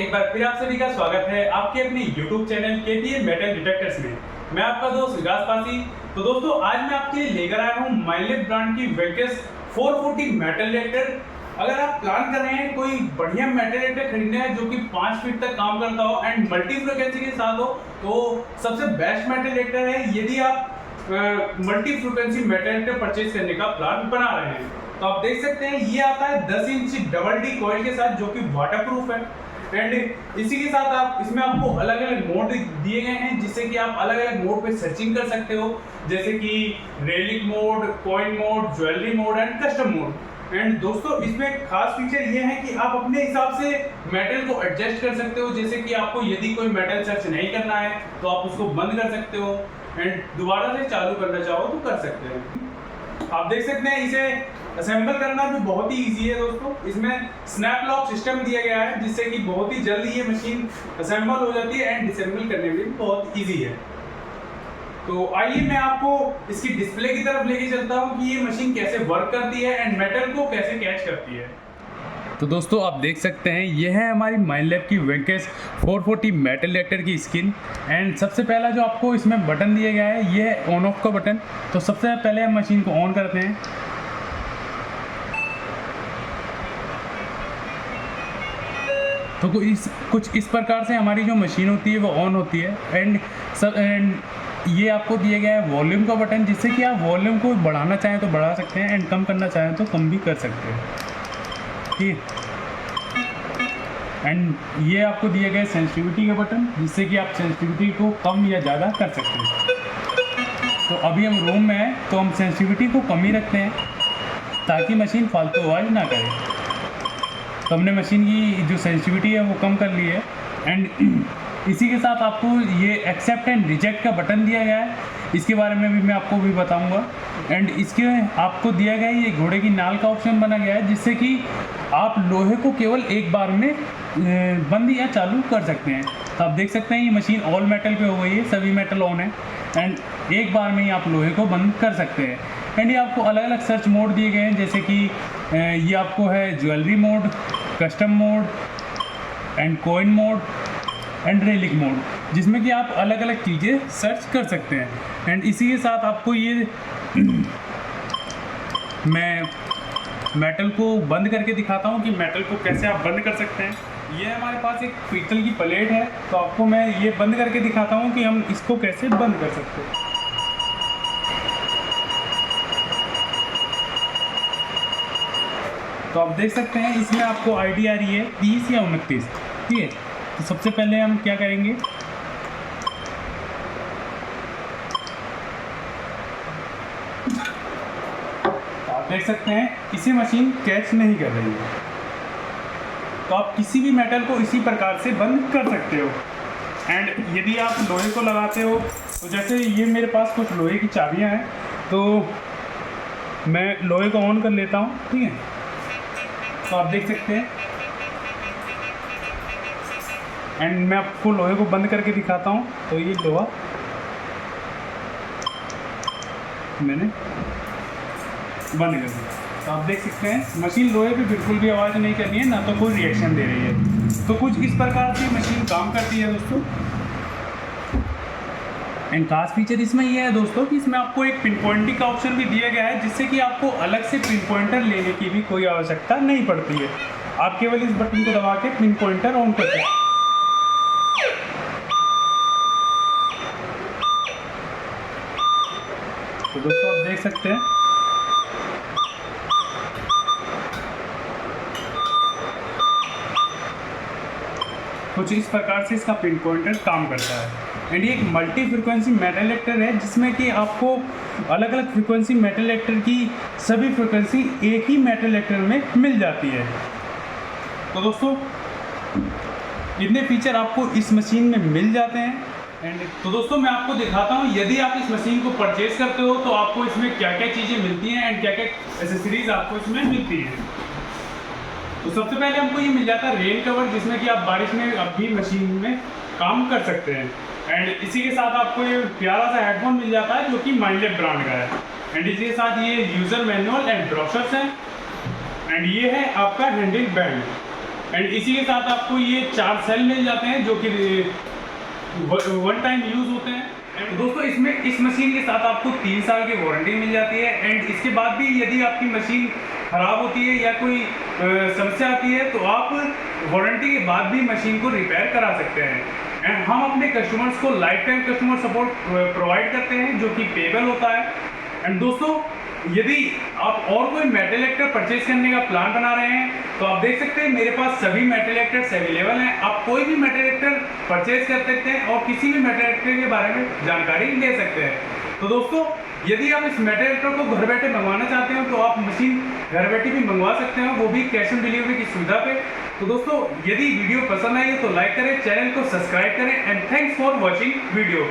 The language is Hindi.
एक बार फिर आप सभी का स्वागत है आपके अपने YouTube channel KTM metal detectors में। मैं आपका दोस्त विकास पासी। तो दोस्तों आज मैं आपके लिए लेकर आया हूँ माइनलेब ब्रांड की वेकेस 440 मेटल डिटेक्टर। अगर आप प्लान कर रहे हैं कोई बढ़िया मेटल डिटेक्टर खरीदना है जो कि 5 फीट तक काम करता हो एंड मल्टी फ्रिक्वेंसी के साथ हो तो सबसे बेस्ट मेटल डिटेक्टर है। यदि आप multi frequency metal detector purchase करने का प्लान बना रहे हैं तो आप देख सकते हैं ये आता है 10 इंच डबल डी कॉइल के साथ जो कि वाटरप्रूफ है एंड इसी के साथ आप इसमें आपको अलग अलग मोड दिए गए हैं जिससे कि आप अलग अलग मोड पे सर्चिंग कर सकते हो, जैसे कि relic mode, coin mode, jewellery mode and custom mode. And दोस्तों इसमें खास फीचर ये है कि आप अपने हिसाब से मेटल को एडजस्ट कर सकते हो, जैसे कि आपको यदि कोई मेटल सर्च नहीं करना है तो आप उसको बंद कर सकते हो एंड दोबारा से चालू करना चाहो तो कर सकते हैं। आप देख सकते हैं इसे असेंबल करना भी बहुत ही इजी है दोस्तों। इसमें स्नैप लॉक सिस्टम दिया गया है जिससे कि बहुत ही जल्दी ये मशीन असेंबल हो जाती है एंड डिसेंबल करने में भी बहुत इजी है। तो आइए मैं आपको इसकी डिस्प्ले की तरफ लेके चलता हूँ कि ये मशीन कैसे वर्क करती है एंड मेटल को कैसे कैच करती है। तो दोस्तों आप देख सकते हैं यह है हमारी माइनलेब की वेकेस 440 मेटल डिटेक्टर की स्किन। एंड सबसे पहला जो आपको इसमें बटन दिया गया है ये है ऑन ऑफ का बटन। तो सबसे पहले हम मशीन को ऑन करते हैं। तो कुछ इस प्रकार से हमारी जो मशीन होती है वो ऑन होती है एंड ये आपको दिया गया है वॉल्यूम का बटन, जिससे कि आप वॉल्यूम को बढ़ाना चाहें तो बढ़ा सकते हैं एंड कम करना चाहें तो कम भी कर सकते हैं। ठीक, एंड ये आपको दिया गया है सेंसिटिविटी का बटन, जिससे कि आप सेंसिटिविटी को कम या ज़्यादा कर सकते हैं। तो अभी हम रूम में हैं तो हम सेंसिटिविटी को कम ही रखते हैं ताकि मशीन फालतू आवाज़ ना करे। तो हमने मशीन की जो सेंसिटिविटी है वो कम कर ली है एंड इसी के साथ आपको ये एक्सेप्ट एंड रिजेक्ट का बटन दिया गया है। इसके बारे में भी मैं आपको भी बताऊंगा। एंड इसके आपको दिया गया है ये घोड़े की नाल का ऑप्शन बना गया है, जिससे कि आप लोहे को केवल एक बार में बंद या चालू कर सकते हैं। तो आप देख सकते हैं ये मशीन ऑल मेटल पे हो गई है, सभी मेटल ऑन है एंड एक बार में ही आप लोहे को बंद कर सकते हैं। एंड ये आपको अलग अलग सर्च मोड दिए गए हैं, जैसे कि ये आपको है jewellery mode, custom mode and coin mode and relic mode, जिसमें कि आप अलग अलग चीज़ें सर्च कर सकते हैं। एंड इसी के साथ आपको ये मैं मेटल को बंद करके दिखाता हूँ कि मेटल को कैसे आप बंद कर सकते हैं। ये हमारे पास एक पीतल की प्लेट है, तो आपको मैं ये बंद करके दिखाता हूँ कि हम इसको कैसे बंद कर सकते हैं। तो आप देख सकते हैं इसमें आपको आईडी आ रही है 30 या 29। ठीक है, तो सबसे पहले हम क्या करेंगे, आप देख सकते हैं इसे मशीन कैच नहीं कर रही है। तो आप किसी भी मेटल को इसी प्रकार से बंद कर सकते हो। एंड यदि आप लोहे को लगाते हो तो जैसे ये मेरे पास कुछ लोहे की चाबियां हैं, तो मैं लोहे को ऑन कर लेता हूँ। ठीक है, तो आप देख सकते हैं एंड मैं आपको लोहे को बंद करके दिखाता हूँ। तो ये लोहा मैंने बंद कर दिया। तो आप देख सकते हैं मशीन लोहे पे बिल्कुल भी आवाज़ नहीं कर रही है, ना तो कोई रिएक्शन दे रही है। तो कुछ इस प्रकार से मशीन काम करती है दोस्तों। एंड खास फीचर इसमें यह है दोस्तों कि इसमें आपको एक पिन पॉइंटिंग का ऑप्शन भी दिया गया है, जिससे कि आपको अलग से पिन पॉइंटर लेने की भी कोई आवश्यकता नहीं पड़ती है। आप केवल इस बटन को दबा के पिन पॉइंटर ऑन कर सकते हैं। तो दोस्तों आप देख सकते हैं कुछ इस प्रकार से इसका पिन पॉइंटर काम करता है। एंड ये एक मल्टी फ्रिक्वेंसी मेटल डिटेक्टर है, जिसमें कि आपको अलग अलग फ्रिक्वेंसी मेटल डिटेक्टर की सभी फ्रिक्वेंसी एक ही मेटल डिटेक्टर में मिल जाती है। तो दोस्तों इतने फीचर आपको इस मशीन में मिल जाते हैं। एंड तो दोस्तों मैं आपको दिखाता हूँ यदि आप इस मशीन को परचेज करते हो तो आपको इसमें क्या क्या चीज़ें मिलती हैं एंड क्या क्या एसेसरीज आपको इसमें मिलती है। तो सबसे पहले हमको ये मिल जाता है रेन कवर, जिसमें कि आप बारिश में अब भी मशीन में काम कर सकते हैं। एंड इसी के साथ आपको ये प्यारा सा हेडफोन मिल जाता है जो कि माइनलेब ब्रांड का है। एंड इसी के साथ ये यूज़र मैनुअल एंड ब्रोशर्स हैं एंड ये है आपका हैंडल बेल्ट। एंड इसी के साथ आपको ये 4 सेल मिल जाते हैं जो कि वन टाइम यूज होते हैं। एंड दोस्तों इसमें इस मशीन के साथ आपको 3 साल की वारंटी मिल जाती है। एंड इसके बाद भी यदि आपकी मशीन खराब होती है या कोई समस्या आती है तो आप वारंटी के बाद भी मशीन को रिपेयर करा सकते हैं। एंड हम अपने कस्टमर्स को life time customer support provide करते हैं जो कि पेबल होता है। एंड दोस्तों यदि आप और कोई मेटल डिटेक्टर परचेज करने का प्लान बना रहे हैं तो आप देख सकते हैं मेरे पास सभी मेटल डिटेक्टर्स अवेलेबल हैं। आप कोई भी मेटल डिटेक्टर परचेज कर सकते हैं और किसी भी मेटल डिटेक्टर के बारे में जानकारी ले सकते हैं। तो दोस्तों यदि आप इस मेटल डिटेक्टर को घर बैठे मंगवाना चाहते हो तो आप मशीन घर बैठे भी मंगवा सकते हैं, वो भी कैश ऑन डिलीवरी की सुविधा पे। तो दोस्तों यदि वीडियो पसंद आई है तो लाइक करें, चैनल को सब्सक्राइब करें and thanks for watching video.